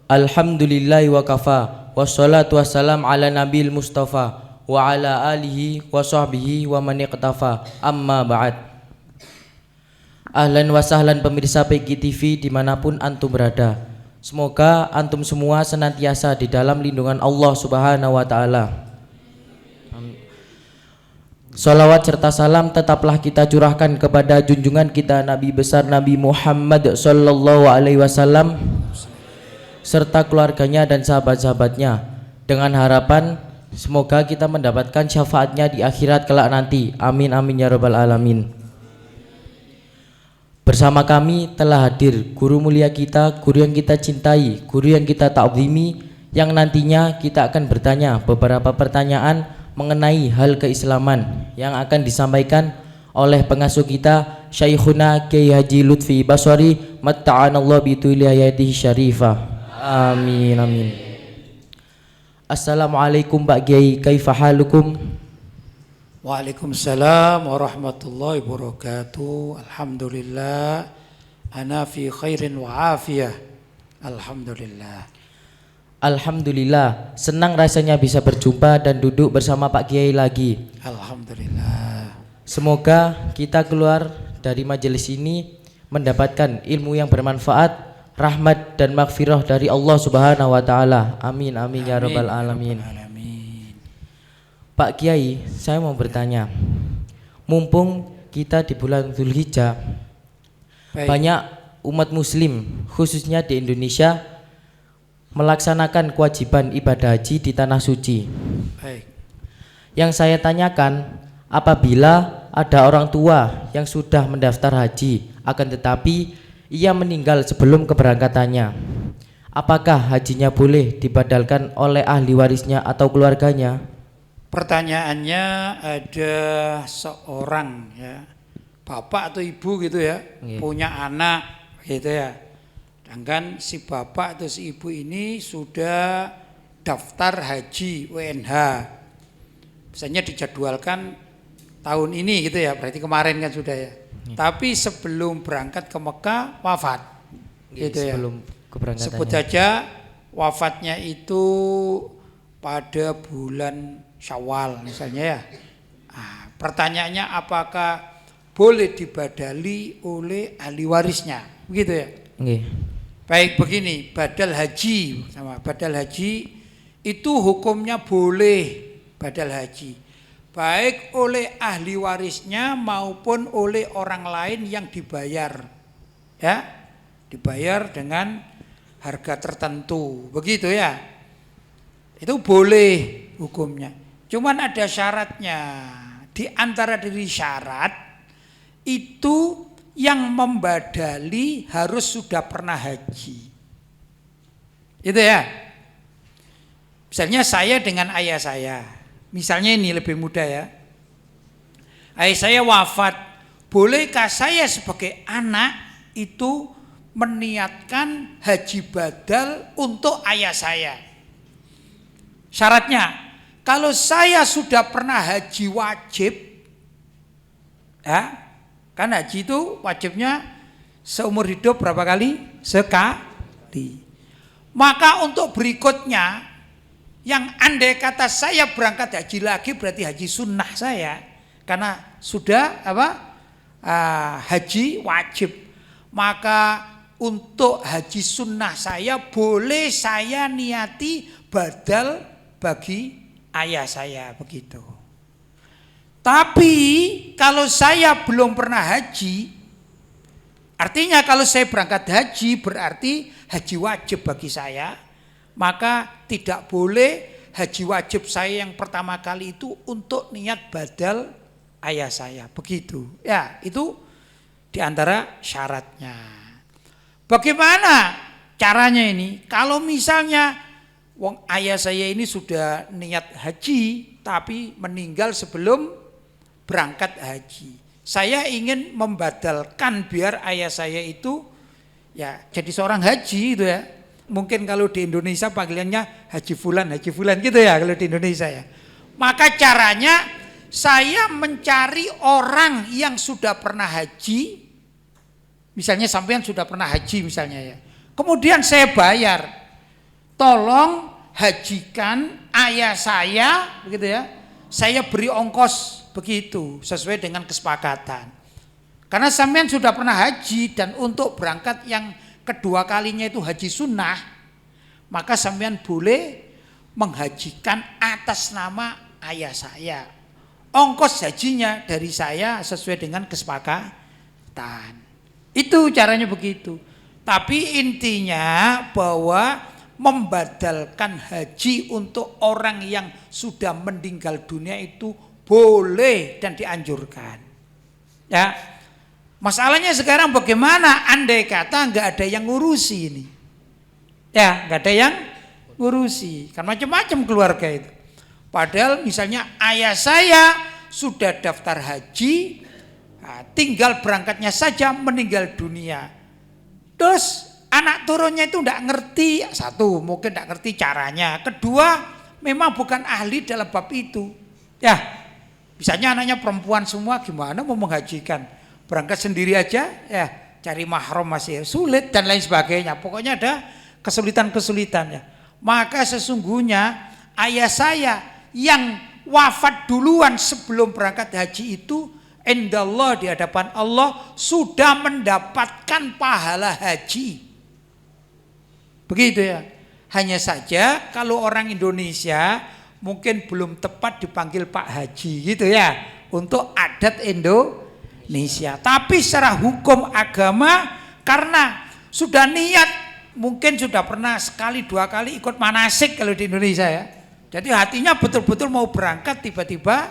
Alhamdulillahi wa kafa. Wassalatu wassalam ala nabil mustafa wa ala alihi wa sahbihi wa man iqtafa. Amma ba'd. Ahlan wa sahlan pemirsa PGI TV dimanapun antum berada. Semoga antum semua senantiasa di dalam lindungan Allah Subhanahu wa ta'ala. Salawat serta salam tetaplah kita curahkan kepada junjungan kita Nabi besar Nabi Muhammad sallallahu alaihi wasallam serta keluarganya dan sahabat-sahabatnya, dengan harapan semoga kita mendapatkan syafaatnya di akhirat kelak nanti. Amin amin ya rabbal alamin. Bersama kami telah hadir guru mulia kita, guru yang kita cintai, guru yang kita ta'zimi, yang nantinya kita akan bertanya beberapa pertanyaan mengenai hal keislaman yang akan disampaikan oleh pengasuh kita Syekhuna Kiai Haji Lutfi Baswari matta'anallahu bi tuili hayatihi syarifah. Amin amin. Assalamualaikum Pak Kiai, kaifa halukum? Waalaikumsalam warahmatullahi wabarakatuh. Alhamdulillah ana fi khairin wa afiyah. Alhamdulillah. Alhamdulillah, senang rasanya bisa berjumpa dan duduk bersama Pak Kiai lagi. Alhamdulillah. Semoga kita keluar dari majelis ini mendapatkan ilmu yang bermanfaat, rahmat dan maghfirah dari Allah Subhanahu wa taala. Amin amin ya rabbal alamin. Pak Kiai, saya mau bertanya. Mumpung kita di bulan Dzulhijjah, banyak umat muslim khususnya di Indonesia melaksanakan kewajiban ibadah haji di tanah suci. Baik. Yang saya tanyakan, apabila ada orang tua yang sudah mendaftar haji akan tetapi ia meninggal sebelum keberangkatannya, apakah hajinya boleh dibadalkan oleh ahli warisnya atau keluarganya? Pertanyaannya, ada seorang ya, bapak atau ibu gitu ya, punya anak gitu ya. Sedangkan si bapak atau si ibu ini sudah daftar haji WNH, misalnya dijadwalkan tahun ini gitu ya, berarti kemarin kan sudah ya. Tapi sebelum berangkat ke Mekah wafat, gitu ya. Sebelum keberangkatannya. Sebut saja wafatnya itu pada bulan Syawal misalnya ya. Nah, pertanyaannya apakah boleh dibadali oleh ahli warisnya, begitu ya? Baik, begini, badal haji sama badal haji itu hukumnya boleh badal haji, baik oleh ahli warisnya maupun oleh orang lain yang dibayar, ya, dibayar dengan harga tertentu, begitu ya. Itu boleh hukumnya. Cuman ada syaratnya. Di antara dari syarat itu yang membadali harus sudah pernah haji. Itu ya. Misalnya saya dengan ayah saya. Misalnya ini lebih mudah ya. Ayah saya wafat. Bolehkah saya sebagai anak itu meniatkan haji badal untuk ayah saya? Syaratnya, kalau saya sudah pernah haji wajib, ya, kan haji itu wajibnya seumur hidup berapa kali? Sekali. Maka untuk berikutnya, yang andai kata saya berangkat haji lagi berarti haji sunnah saya, karena sudah haji wajib. Maka untuk haji sunnah saya boleh saya niati badal bagi ayah saya, begitu. Tapi kalau saya belum pernah haji, artinya kalau saya berangkat haji berarti haji wajib bagi saya, maka tidak boleh haji wajib saya yang pertama kali itu untuk niat badal ayah saya, begitu. Ya, itu diantara syaratnya. Bagaimana caranya ini? Kalau misalnya wong ayah saya ini sudah niat haji tapi meninggal sebelum berangkat haji. Saya ingin membadalkan biar ayah saya itu ya jadi seorang haji itu ya. Mungkin kalau di Indonesia panggilannya haji fulan gitu ya kalau di Indonesia ya. Maka caranya saya mencari orang yang sudah pernah haji. Misalnya sampean sudah pernah haji misalnya ya. Kemudian saya bayar. tolong hajikan ayah saya, begitu ya. Saya beri ongkos begitu sesuai dengan kesepakatan. Karena sampean sudah pernah haji dan untuk berangkat yang kedua kalinya itu haji sunnah, maka sampean boleh menghajikan atas nama ayah saya. Ongkos hajinya dari saya sesuai dengan kesepakatan. Itu caranya begitu. Tapi intinya bahwa membadalkan haji untuk orang yang sudah meninggal dunia itu boleh dan dianjurkan. Ya, masalahnya sekarang bagaimana andai kata nggak ada yang ngurusi ini. Ya, nggak ada yang ngurusi. Kan macam-macam keluarga itu. Padahal misalnya ayah saya sudah daftar haji, tinggal berangkatnya saja meninggal dunia. Terus anak turunnya itu tidak ngerti, satu mungkin tidak ngerti caranya, kedua memang bukan ahli dalam bab itu. Ya, misalnya anaknya perempuan semua, gimana mau menghajikan? Berangkat sendiri aja, ya cari mahram masih sulit dan lain sebagainya. Pokoknya ada kesulitan-kesulitan ya. Maka sesungguhnya ayah saya yang wafat duluan sebelum berangkat haji itu, indallah di hadapan Allah sudah mendapatkan pahala haji. Begitu ya. Hanya saja kalau orang Indonesia mungkin belum tepat dipanggil Pak Haji gitu ya, untuk adat Indonesia. Tapi secara hukum agama, karena sudah niat, mungkin sudah pernah sekali dua kali ikut manasik kalau di Indonesia ya. Jadi hatinya betul-betul mau berangkat, tiba-tiba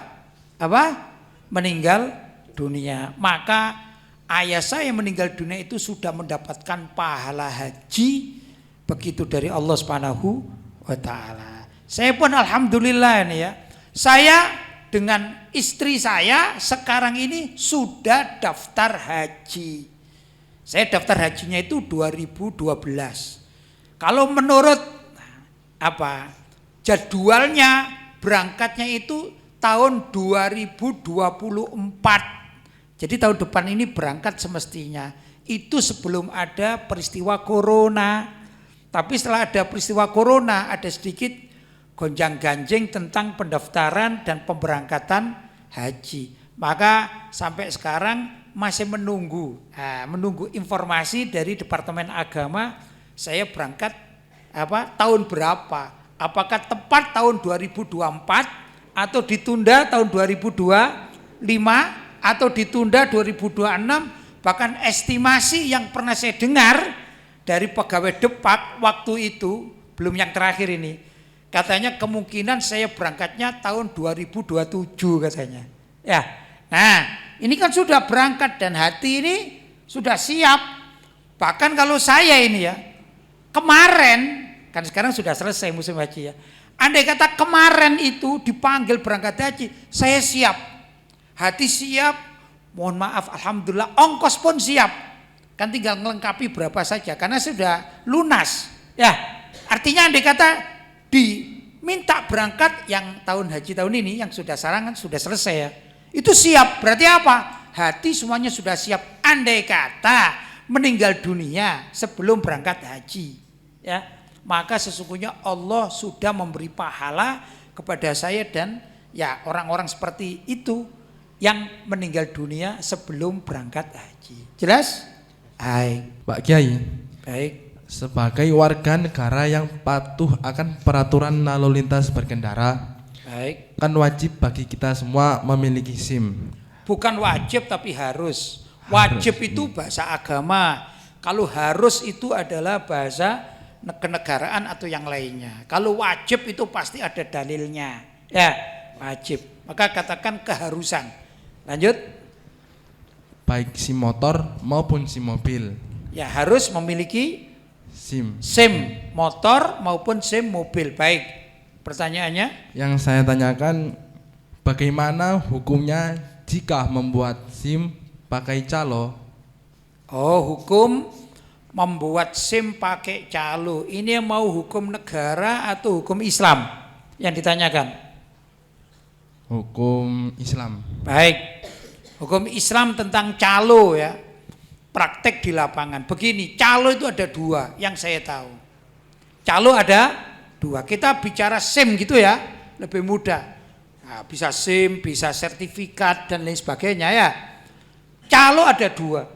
meninggal dunia. Maka ayah saya yang meninggal dunia itu sudah mendapatkan pahala haji begitu dari Allah Subhanahu wa taala. Saya pun alhamdulillah ini ya. Saya dengan istri saya sekarang ini sudah daftar haji. Saya daftar hajinya itu 2012. Kalau menurut jadwalnya berangkatnya itu tahun 2024. Jadi tahun depan ini berangkat semestinya. Itu sebelum ada peristiwa corona. Tapi setelah ada peristiwa corona, ada sedikit gonjang-ganjing tentang pendaftaran dan pemberangkatan haji. Maka sampai sekarang masih menunggu informasi dari Departemen Agama. Saya berangkat tahun berapa? Apakah tepat tahun 2024 atau ditunda tahun 2025 atau ditunda 2026? Bahkan estimasi yang pernah saya dengar dari pegawai Depak waktu itu, belum yang terakhir ini, katanya kemungkinan saya berangkatnya tahun 2027 katanya. Ya, nah ini kan sudah berangkat dan hati ini sudah siap. Bahkan kalau saya ini ya, kemarin, kan sekarang sudah selesai musim haji ya. Andai kata kemarin itu dipanggil berangkat haji, saya siap. Hati siap, mohon maaf, alhamdulillah, ongkos pun siap. Kan tinggal melengkapi berapa saja karena sudah lunas. Ya, artinya andai kata diminta berangkat yang tahun haji tahun ini yang sudah sarangan sudah selesai ya. Itu siap, berarti apa? Hati semuanya sudah siap. Andai kata meninggal dunia sebelum berangkat haji, ya, maka sesungguhnya Allah sudah memberi pahala kepada saya dan ya orang-orang seperti itu yang meninggal dunia sebelum berangkat haji. Jelas? Baik. Pak Kiai, Baik. sebagai warga negara yang patuh akan peraturan lalu lintas berkendara, Baik. kan wajib bagi kita semua memiliki SIM. Bukan wajib tapi harus. Wajib itu bahasa agama. Kalau harus itu adalah bahasa kenegaraan atau yang lainnya. Kalau wajib itu pasti ada dalilnya. Ya, wajib. Maka katakan keharusan. Lanjut. Baik SIM motor maupun SIM mobil. Ya harus memiliki SIM. SIM motor maupun SIM mobil. Baik. Pertanyaannya? Yang saya tanyakan, bagaimana hukumnya jika membuat SIM pakai calo? Oh, hukum membuat SIM pakai calo. Ini mau hukum negara atau hukum Islam yang ditanyakan? Hukum Islam. Baik. Hukum Islam tentang calo ya. Praktek di lapangan. Begini, calo itu ada dua yang saya tahu. Calo ada dua. Kita bicara SIM gitu ya, lebih mudah. Nah, bisa SIM, bisa sertifikat dan lain sebagainya ya. Calo ada dua.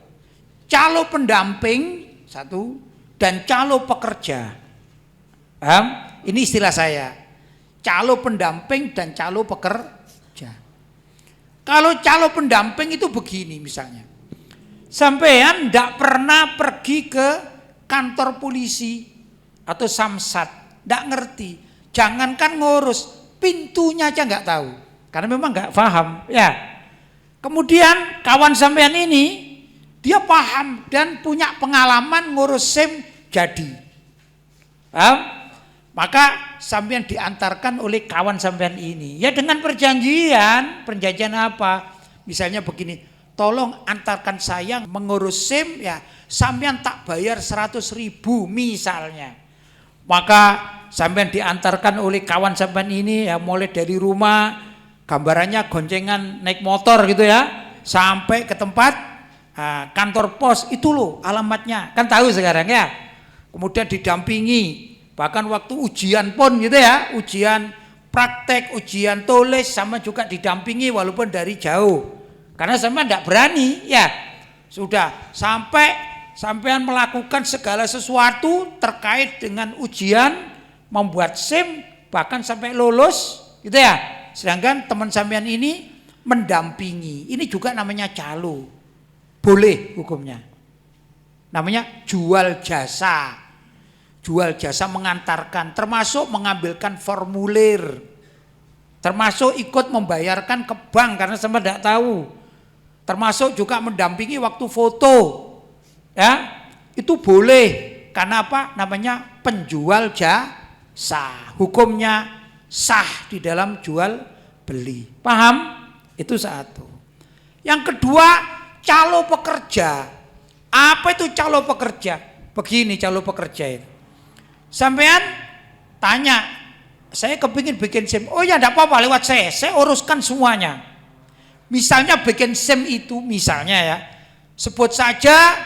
Calo pendamping satu dan calo pekerja. Paham? Ini istilah saya. Calo pendamping dan calo pekerja. Kalau calo pendamping itu begini misalnya. Sampean tidak pernah pergi ke kantor polisi atau samsat, tidak ngerti. Jangankan ngurus, pintunya aja nggak tahu, karena memang nggak paham. Ya. Kemudian kawan sampean ini dia paham dan punya pengalaman ngurus SIM jadi. Paham? Maka sampean diantarkan oleh kawan sampean ini. Ya dengan perjanjian apa? Misalnya begini, tolong antarkan saya mengurus SIM ya, sampean tak bayar 100.000 misalnya. Maka sampean diantarkan oleh kawan sampean ini ya, mulai dari rumah, gambarannya goncengan naik motor gitu ya, sampai ke tempat kantor pos, itu loh alamatnya, kan tahu sekarang ya. Kemudian didampingi, bahkan waktu ujian pun gitu ya, ujian praktek, ujian tulis, sama juga didampingi walaupun dari jauh. Karena sampean tidak berani ya, sudah sampai sampean melakukan segala sesuatu terkait dengan ujian, membuat SIM, bahkan sampai lulus gitu ya. Sedangkan teman sampean ini mendampingi, ini juga namanya calo, boleh hukumnya. Namanya jual jasa. Jual jasa mengantarkan, termasuk mengambilkan formulir, termasuk ikut membayarkan ke bank karena sampean tidak tahu, termasuk juga mendampingi waktu foto. Ya, itu boleh. Karena apa? Namanya penjual jasa. Hukumnya sah di dalam jual beli. Paham? Itu satu. Yang kedua, calo pekerja. Apa itu calo pekerja? Begini calo pekerja itu. Sampean tanya, saya kepingin bikin SIM. Oh ya, enggak apa-apa, lewat saya uruskan semuanya. Misalnya bikin SIM itu misalnya ya, sebut saja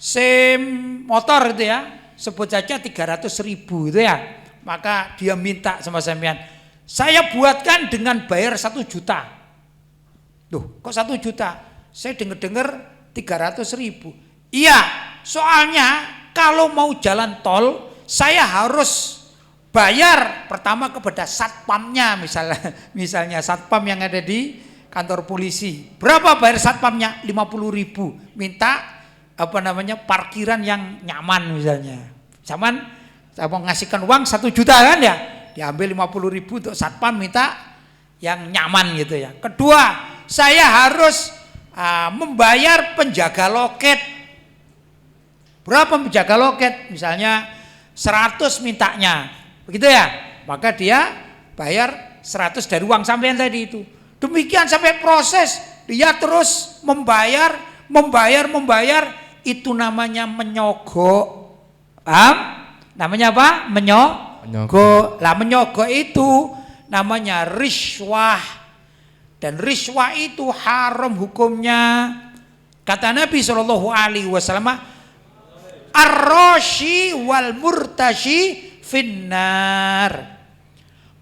SIM motor itu ya, sebut saja 300.000 itu ya. Maka dia minta sama sampean, saya buatkan dengan bayar 1 juta. Loh, kok 1 juta? Saya dengar 300.000. Iya, soalnya kalau mau jalan tol, saya harus bayar pertama kepada satpamnya, misalnya satpam yang ada di kantor polisi. Berapa bayar satpamnya? 50.000. Minta parkiran yang nyaman misalnya. Zaman saya mau ngasihkan uang 1 juta kan ya, diambil 50.000 untuk satpam, minta yang nyaman gitu ya. Kedua, saya harus membayar penjaga loket. Berapa penjaga loket? Misalnya 100 mintanya, begitu ya. Maka dia bayar 100 dari uang sampean tadi itu. Demikian sampai proses, dia terus membayar, itu namanya menyogok. Paham? Namanya apa? Menyogok. Lah menyogok itu namanya riswah. Dan riswah itu haram hukumnya. Kata Nabi SAW, ar-rashi wal murtashi finnar.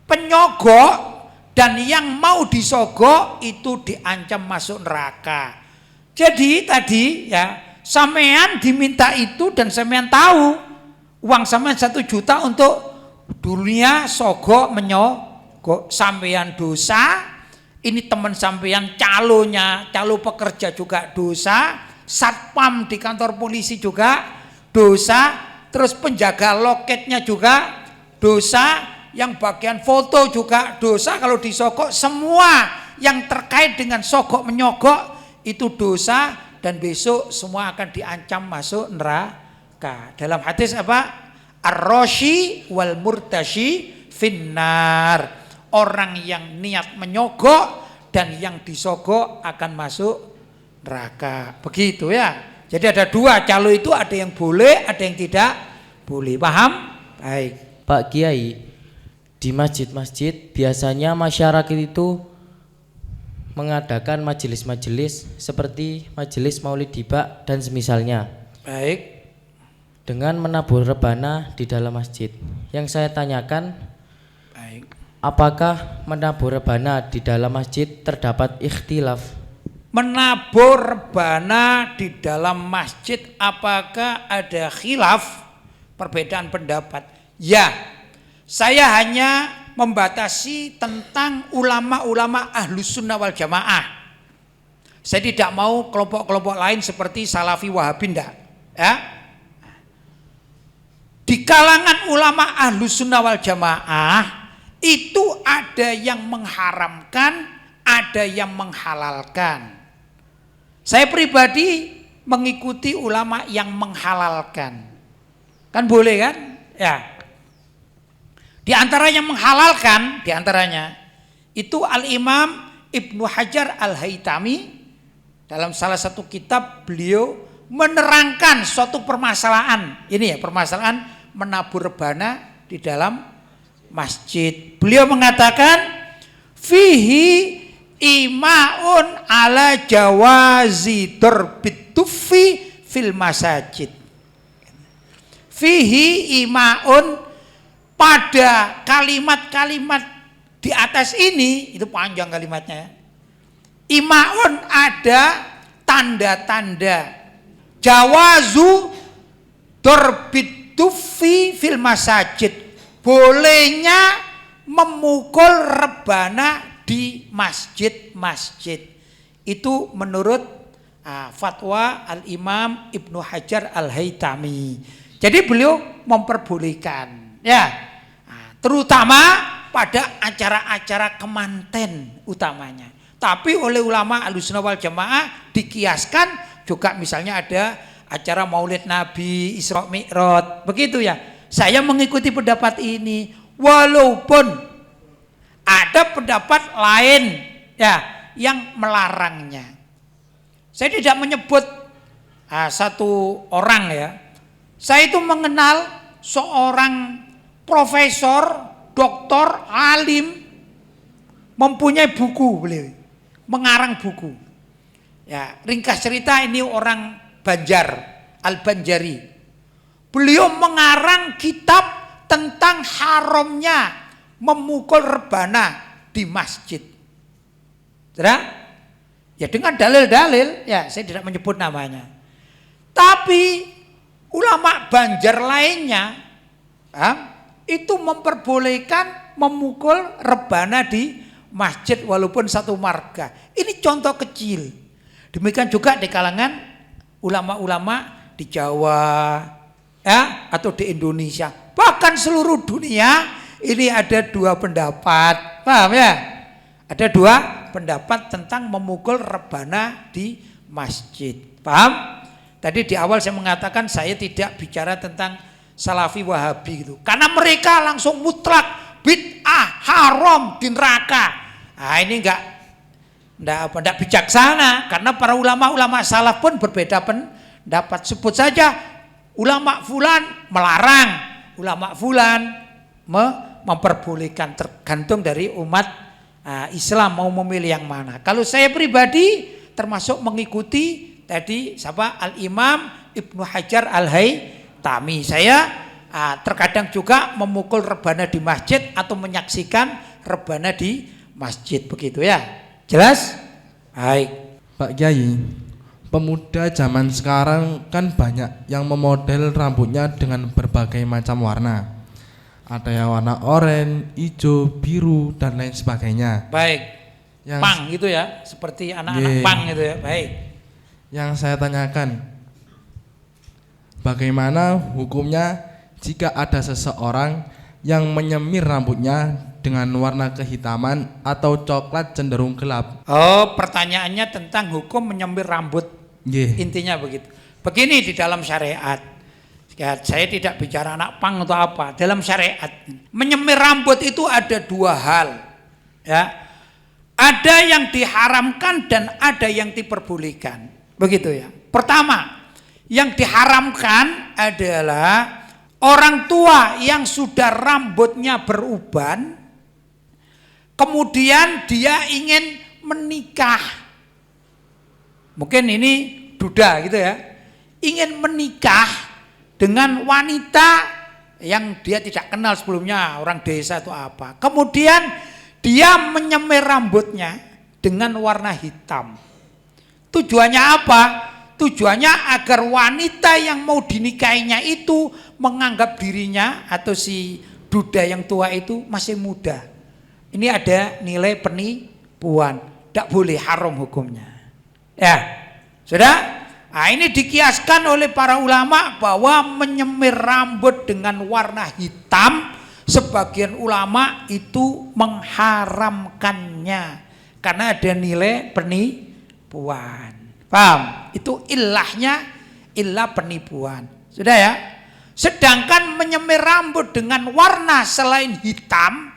Penyogok dan yang mau disogok itu diancam masuk neraka. Jadi tadi ya, sampean diminta itu dan sampean tahu uang sampean 1 juta untuk dunia sogok menyogok, sampean dosa. Ini teman sampean calonya, calo pekerja juga dosa, satpam di kantor polisi juga dosa, terus penjaga loketnya juga dosa, yang bagian foto juga dosa kalau disogok. Semua yang terkait dengan sogok menyogok itu dosa, dan besok semua akan diancam masuk neraka. Dalam hadis apa? Ar-rashi wal murtashi finnar. Orang yang niat menyogok dan yang disogok akan masuk neraka. Begitu ya. Jadi ada dua calo itu, ada yang boleh, ada yang tidak boleh. Paham? Baik. Pak Kiai, di masjid-masjid biasanya masyarakat itu mengadakan majelis-majelis seperti majelis Maulid Tiba dan semisalnya. Baik. dengan menabur rebana di dalam masjid. Yang saya tanyakan, Baik. apakah menabur rebana di dalam masjid terdapat ikhtilaf? Menabur rebana di dalam masjid apakah ada khilaf, perbedaan pendapat? Ya, saya hanya membatasi tentang ulama-ulama Ahlus Sunnah wal Jamaah. Saya tidak mau kelompok-kelompok lain seperti Salafi Wahabi, enggak. Ya. Di kalangan ulama Ahlus Sunnah wal Jamaah itu ada yang mengharamkan, ada yang menghalalkan. Saya pribadi mengikuti ulama yang menghalalkan. Kan boleh kan? Ya. Di antara yang menghalalkan, di antaranya itu Al-Imam Ibnu Hajar Al-Haytami. Dalam salah satu kitab beliau menerangkan suatu permasalahan. Ini ya, permasalahan menabur rebana di dalam masjid. Beliau mengatakan fihi imaun ala jawazi dorbit tufi fil masajid. Fihi imaun, pada kalimat-kalimat di atas ini, itu panjang kalimatnya ya. Imaun, ada tanda-tanda jawazu dorbit tufi fil masajid, bolehnya memukul rebana di masjid-masjid. Itu menurut fatwa Al-Imam Ibnu Hajar Al-Haytami. Jadi beliau memperbolehkan, ya, terutama pada acara-acara kemanten utamanya. Tapi oleh ulama Ahlussunnah wal Jamaah dikiaskan juga, misalnya ada acara Maulid Nabi, Isra Mi'raj, begitu ya. Saya mengikuti pendapat ini, walaupun ada pendapat lain ya yang melarangnya. Saya tidak menyebut satu orang ya. Saya itu mengenal seorang profesor, doktor, alim, mempunyai buku beliau, mengarang buku. Ya, ringkas cerita, ini orang Banjar, Al-Banjari. Beliau mengarang kitab tentang haramnya memukul rebana di masjid. Ya, dengan dalil-dalil, ya saya tidak menyebut namanya. Tapi ulama Banjar lainnya itu memperbolehkan memukul rebana di masjid walaupun satu marga. Ini contoh kecil. Demikian juga di kalangan ulama-ulama di Jawa ya, atau di Indonesia, bahkan seluruh dunia. Ini ada dua pendapat, paham ya? Ada dua pendapat tentang memukul rebana di masjid, paham? Tadi di awal saya mengatakan saya tidak bicara tentang Salafi Wahabi gitu, karena mereka langsung mutlak bid'ah, haram, di neraka. Nah, ini enggak bijaksana, karena para ulama-ulama salaf pun berbeda pendapat. Sebut saja ulama fulan melarang, ulama fulan memperbolehkan, tergantung dari umat Islam mau memilih yang mana. Kalau saya pribadi termasuk mengikuti tadi siapa, Al-Imam Ibnu Hajar Al-Haytami. Saya terkadang juga memukul rebana di masjid atau menyaksikan rebana di masjid, begitu ya. Jelas? Baik. Pak Kiai, pemuda zaman sekarang kan banyak yang memodel rambutnya dengan berbagai macam warna. Ada yang warna oranye, hijau, biru, dan lain sebagainya. Baik. Yang pang gitu ya, seperti anak-anak pang gitu ya. Baik. Yang saya tanyakan, bagaimana hukumnya jika ada seseorang yang menyemir rambutnya dengan warna kehitaman atau coklat cenderung gelap? Oh, pertanyaannya tentang hukum menyemir rambut. Intinya begitu. Begini di dalam syariat. Ya, saya tidak bicara anak pang atau apa. Dalam syariat, menyemir rambut itu ada dua hal. Ya. Ada yang diharamkan dan ada yang diperbolehkan. Begitu ya. Pertama, yang diharamkan adalah orang tua yang sudah rambutnya beruban, kemudian dia ingin menikah. Mungkin ini duda gitu ya. Ingin menikah dengan wanita yang dia tidak kenal sebelumnya, orang desa atau apa. Kemudian dia menyemir rambutnya dengan warna hitam. Tujuannya apa? Tujuannya agar wanita yang mau dinikahinya itu menganggap dirinya atau si duda yang tua itu masih muda. Ini ada nilai penipuan. Tidak boleh, haram hukumnya. Ya, sudah? Nah, ini dikiaskan oleh para ulama bahwa menyemir rambut dengan warna hitam, sebagian ulama itu mengharamkannya karena ada nilai penipuan. Paham? Itu ilahnya, ilah penipuan. Sudah ya? Sedangkan menyemir rambut dengan warna selain hitam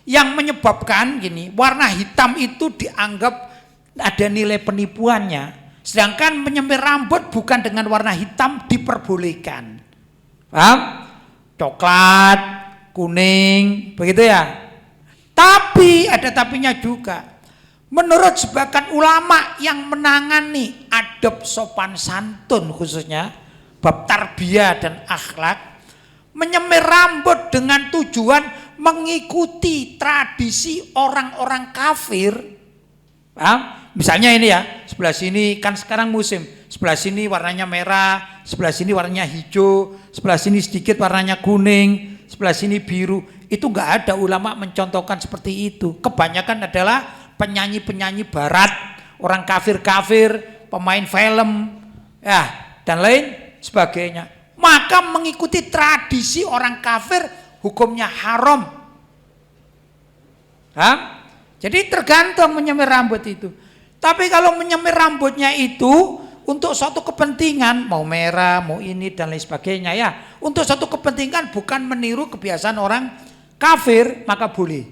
yang menyebabkan gini, warna hitam itu dianggap ada nilai penipuannya. Sedangkan menyemir rambut bukan dengan warna hitam diperbolehkan. Paham? Coklat, kuning, begitu ya. Tapi ada tapinya juga. Menurut sebagian ulama yang menangani adab sopan santun khususnya bab tarbiyah dan akhlak, menyemir rambut dengan tujuan mengikuti tradisi orang-orang kafir. Paham? Misalnya ini ya, sebelah sini kan sekarang musim, sebelah sini warnanya merah, sebelah sini warnanya hijau, sebelah sini sedikit warnanya kuning, sebelah sini biru. Itu enggak ada ulama mencontohkan seperti itu. Kebanyakan adalah penyanyi-penyanyi barat, orang kafir-kafir, pemain film, ya, dan lain sebagainya. Maka mengikuti tradisi orang kafir hukumnya haram. Paham? Jadi tergantung menyemir rambut itu. Tapi kalau menyemir rambutnya itu untuk suatu kepentingan, mau merah, mau ini dan lain sebagainya ya, untuk suatu kepentingan bukan meniru kebiasaan orang kafir, maka boleh.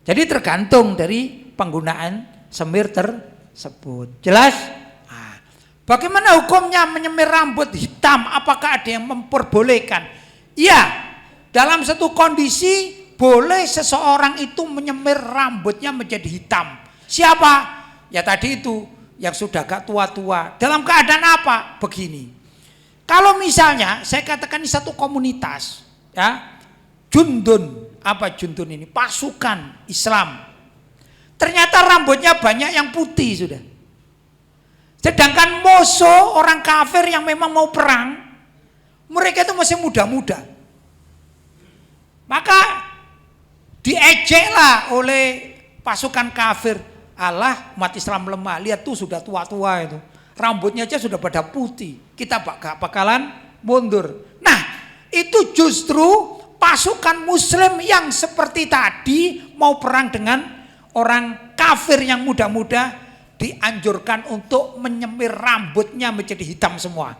Jadi tergantung dari penggunaan semir tersebut. Jelas? Nah, bagaimana hukumnya menyemir rambut hitam? Apakah ada yang memperbolehkan? Ya, dalam satu kondisi boleh seseorang itu menyemir rambutnya menjadi hitam. Siapa? Ya tadi itu yang sudah agak tua-tua. Dalam keadaan apa? Begini. Kalau misalnya saya katakan ini satu komunitas, ya, jundun. Apa jundun ini? Pasukan Islam. Ternyata rambutnya banyak yang putih sudah. Sedangkan musuh orang kafir yang memang mau perang, mereka itu masih muda-muda. Maka diejeklah oleh pasukan kafir. Allah, umat Islam lemah, lihat tuh sudah tua-tua itu, rambutnya aja sudah pada putih, kita gak bakalan mundur. Nah, itu justru pasukan muslim yang seperti tadi mau perang dengan orang kafir yang muda-muda dianjurkan untuk menyemir rambutnya menjadi hitam semua.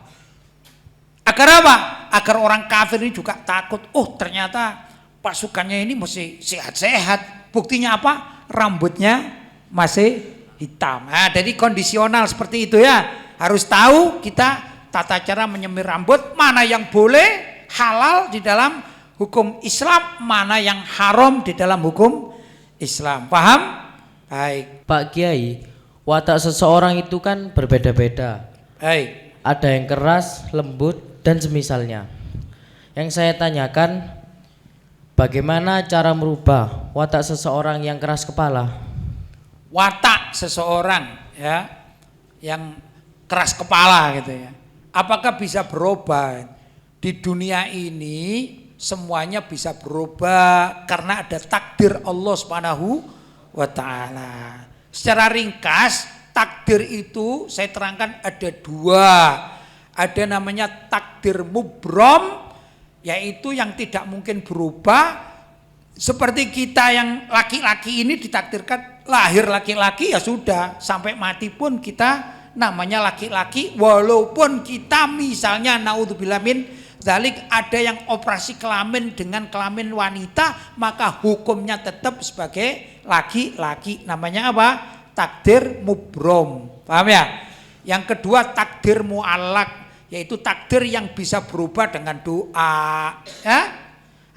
Agar apa? Agar orang kafir ini juga takut, oh ternyata pasukannya ini masih sehat-sehat. Buktinya apa? Rambutnya masih hitam. Nah, jadi kondisional seperti itu ya. Harus tahu kita tata cara menyemir rambut, mana yang boleh halal di dalam hukum Islam, mana yang haram di dalam hukum Islam. Paham? Baik. Pak Kiai, watak seseorang itu kan berbeda-beda. Baik. Ada yang keras, lembut, dan semisalnya. Yang saya tanyakan, bagaimana cara merubah watak seseorang yang keras kepala? Watak seseorang ya yang keras kepala gitu ya, apakah bisa berubah? Di dunia ini semuanya bisa berubah karena ada takdir Allah Subhanahu wa taala. Secara ringkas takdir itu saya terangkan ada dua. Ada namanya takdir mubrom, yaitu yang tidak mungkin berubah. Seperti kita yang laki-laki ini ditakdirkan lahir laki-laki, ya sudah, sampai mati pun kita namanya laki-laki, walaupun kita misalnya naudzubillah min dzalik ada yang operasi kelamin dengan kelamin wanita, maka hukumnya tetap sebagai laki-laki. Namanya apa? Takdir mubrom. Paham ya? Yang kedua takdir mu'allak, yaitu takdir yang bisa berubah dengan doa, ya?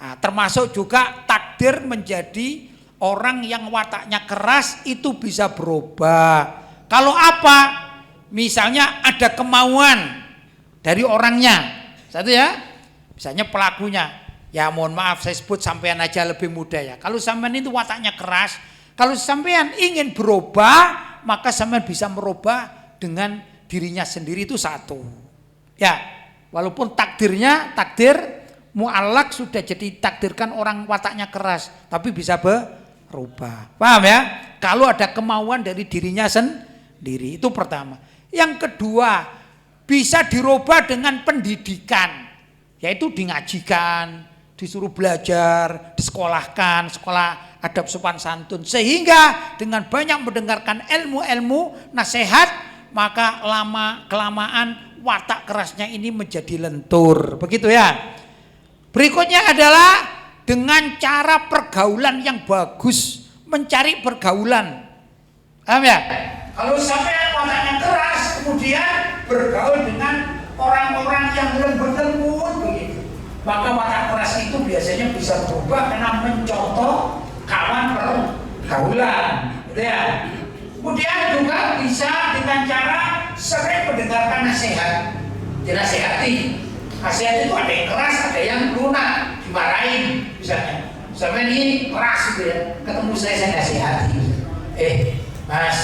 Nah, termasuk juga takdir menjadi orang yang wataknya keras itu bisa berubah. Kalau apa? Misalnya ada kemauan dari orangnya, Satu ya. Misalnya pelakunya, ya mohon maaf saya sebut sampean aja lebih mudah ya. Kalau sampean itu wataknya keras, kalau sampean ingin berubah, maka sampean bisa merubah dengan dirinya sendiri itu satu. Ya, walaupun takdirnya takdir mu'allak sudah jadi takdirkan orang wataknya keras, tapi bisa berubah. Paham ya? Kalau ada kemauan dari dirinya sendiri, itu pertama. Yang kedua, bisa dirubah dengan pendidikan, yaitu dingajikan, disuruh belajar, disekolahkan, sekolah adab sopan santun, sehingga dengan banyak mendengarkan ilmu-ilmu nasihat, maka lama kelamaan watak kerasnya ini menjadi lentur. Begitu ya. Berikutnya adalah dengan cara pergaulan yang bagus, mencari pergaulan. Paham ya? Kalau sampai wataknya keras, kemudian bergaul dengan orang-orang yang lembut-lembut begitu, maka watak keras itu biasanya bisa berubah karena mencontoh kawan pergaulan, gitu ya. Kemudian juga bisa dengan cara sering mendengarkan nasihat, dinasihati. Nasihat itu ada yang keras, ada yang lunak, dimarahin misalnya. Misalnya ini keras gitu ya, ketemu saya nasihati. Mas,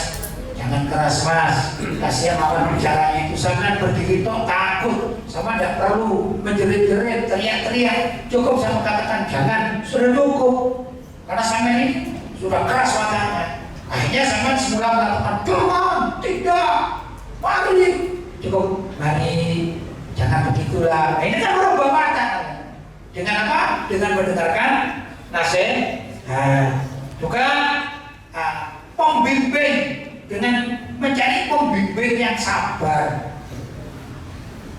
jangan keras mas, kasihan lawan bicaranya itu, sama berdiri toh takut, sama tidak perlu menjerit-jerit, teriak-teriak, cukup sama katakan jangan, sudah cukup, karena sama ini sudah keras wataknya. Akhirnya sama semula mengatakan jangan, tidak, mari, cukup, mari, jangan begitulah. Ini kan berubah watak. Dengan apa? Dengan mendengarkan nasihat. Juga pembimbing, dengan mencari pembimbing yang sabar.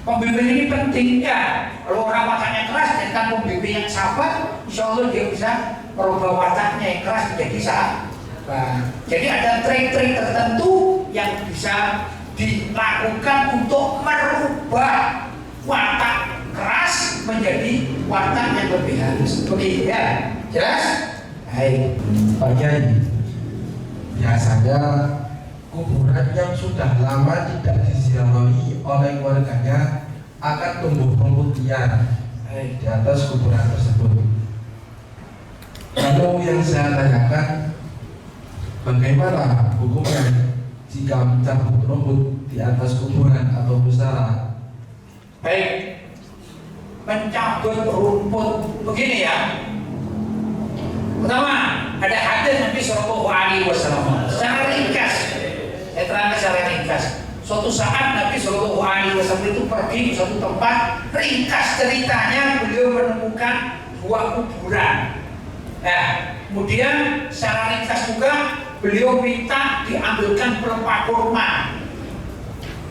Pembimbing ini penting ya. Kalau orang wataknya keras, dengan pembimbing yang sabar, insya Allah dia bisa merubah wataknya yang keras menjadi sabar. Jadi ada trik-trik tertentu yang bisa dilakukan untuk merubah watak keras menjadi watak yang lebih halus. Begitu ya. Jelas? Baik. Pak Kiai, biasanya kuburan yang sudah lama tidak diziarahi oleh keluarganya akan tumbuh rumput liar di atas kuburan tersebut. Lalu yang saya tanyakan, bagaimana hukumnya jika mencabut rumput di atas kuburan atau musara? Baik, mencabut rumput begini ya. Pertama, ada hadis Nabi Shallallahu Alaihi Wasallam. Secara ringkas, saya terangkan secara ringkas. Suatu saat Nabi Shallallahu Alaihi Wasallam itu pergi ke suatu tempat. Ringkas ceritanya, beliau menemukan dua kuburan. Nah, kemudian secara ringkas juga beliau minta diambilkan pelepah kurma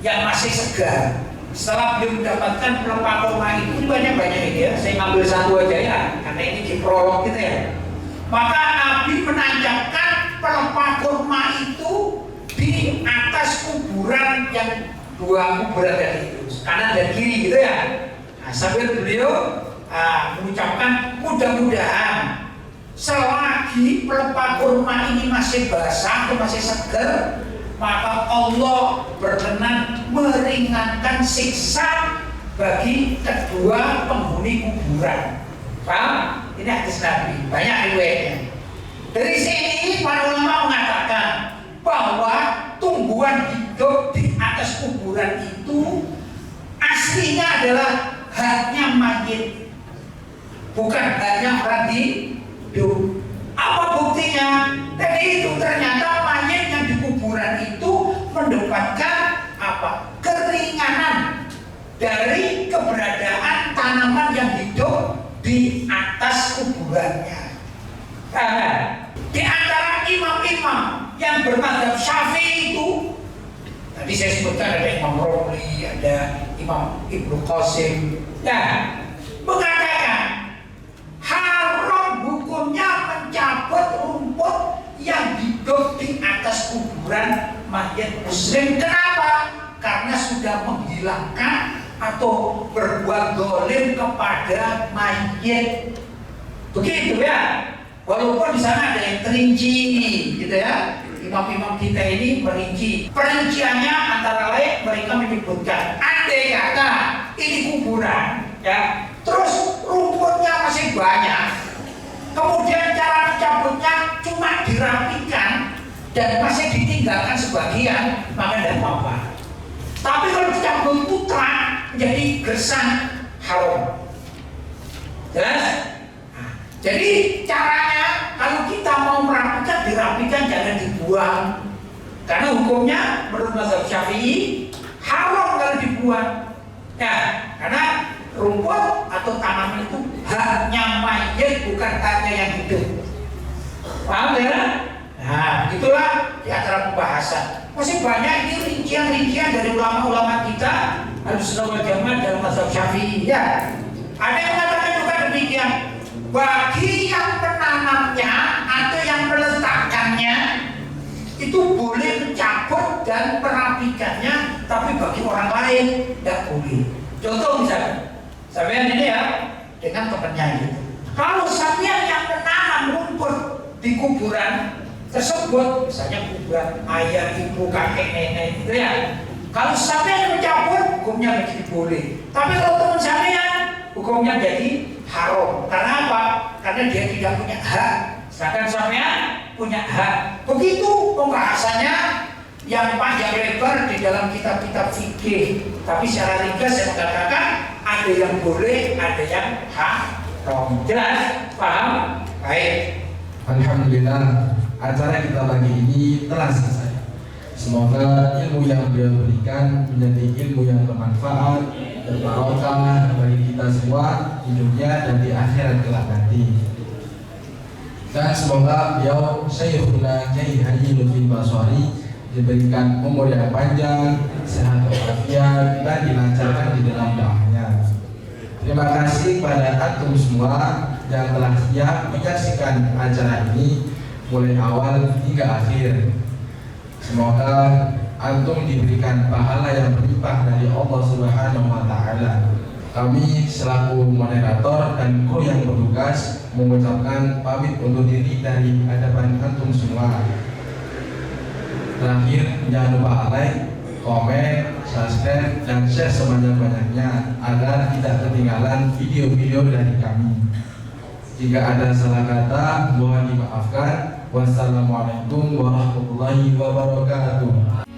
yang masih segar. Setelah beliau mendapatkan pelepah kurma itu, banyak-banyak ini ya, saya ngambil satu aja ya, karena ini di prolog gitu ya. Maka Nabi menancapkan pelepah kurma itu di atas kuburan yang dua kuburan tadi itu, kanan dan kiri gitu ya. Nah, sambil beliau mengucapkan mudah-mudahan selagi pelepah kurma ini masih basah, masih segar, maka Allah berkenan meringankan siksa bagi kedua penghuni kuburan. Paham? Ini hadis Nabi, banyak riwayatnya. Dari sini para ulama mengatakan bahwa tumbuhan hidup di atas kuburan itu aslinya adalah haknya mayit, bukan haknya orang hidup. Apa buktinya? Tadi itu ternyata mayit yang di kuburan itu mendapatkan apa? Keringanan dari keberadaan tanaman yang hidup di atas kuburannya. Di antara imam-imam yang bermadzhab Syafi'i itu, tadi saya sebutkan ada Imam Romli, ada Imam Ibnu Qasim, ya, mengatakan haram hukumnya mencabut rumput yang hidup di atas kuburan mayit muslim. Kenapa? Karena sudah menghilangkan atau berbuat dolim kepada mayit. Begitu ya. Walaupun di sana ada yang terinci, gitu ya. Imam-imam kita ini merinci. Perinciannya antara lain mereka menyebutkan, andai kata ini kuburan, ya. Terus rumputnya masih banyak, kemudian cara mencabutnya cuma dirapikan dan masih ditinggalkan sebagian, maka tidak apa-apa. Tapi kalau dicabut putra menjadi gersang, haram. Jelas? Nah, jadi caranya kalau kita mau merapikan, dirapikan, jangan dibuang. Karena hukumnya menurut mazhab Syafi'i haram kalau dibuang. Ya, karena rumput atau tanaman itu haknya mayit, bukan haknya yang hidup. Paham ya? Nah, itulah di antara pembahasan. Masih banyak ini rincian-rincian dari ulama-ulama kita Ahlussunnah wal Jamaah dalam mazhab Syafi'i. Ya, ada yang mengatakan juga demikian. Bagi yang menanamnya atau yang meletakkannya itu boleh mencabut dan merapikannya, tapi bagi orang lain tidak boleh. Contoh misalnya, sampean ini ya dengan temannya gitu. Kalau sampean yang menanam rumput di kuburan tersebut, misalnya kuburan ayah, ibu, kakek, nenek itu ya, kalau sampean mencabut, hukumnya menjadi boleh. Tapi kalau teman sampean, hukumnya jadi haram. Karena apa? Karena dia tidak punya hak. Sedangkan sampean punya hak. Begitu pembahasannya yang panjang lebar di dalam kitab-kitab fikih. Tapi secara ringkas saya mengatakan ada yang boleh, ada yang haram. Jelas? Paham? Baik. Alhamdulillah, acara kita pagi ini telah selesai. Semoga ilmu yang beliau berikan menjadi ilmu yang bermanfaat, berbarokah bagi kita semua di dunia dan di akhirat kelak nanti. Dan semoga beliau Syekhuna Kiai Haji Lutfi Baswari diberikan umur yang panjang, sehat walafiat, dan dilancarkan di dalam dakwahnya. Terima kasih kepada antum semua yang telah siap menyaksikan acara ini mulai awal hingga akhir. Semoga antum diberikan pahala yang berlimpah dari Allah Subhanahu wa taala. Kami selaku moderator dan kru yang bertugas mengucapkan pamit undur diri dari hadapan antum semua. Terakhir, jangan lupa like, komen, subscribe, dan share sebanyak-banyaknya agar tidak ketinggalan video-video dari kami. Jika ada salah kata, mohon dimaafkan. Wassalamualaikum warahmatullahi wabarakatuh.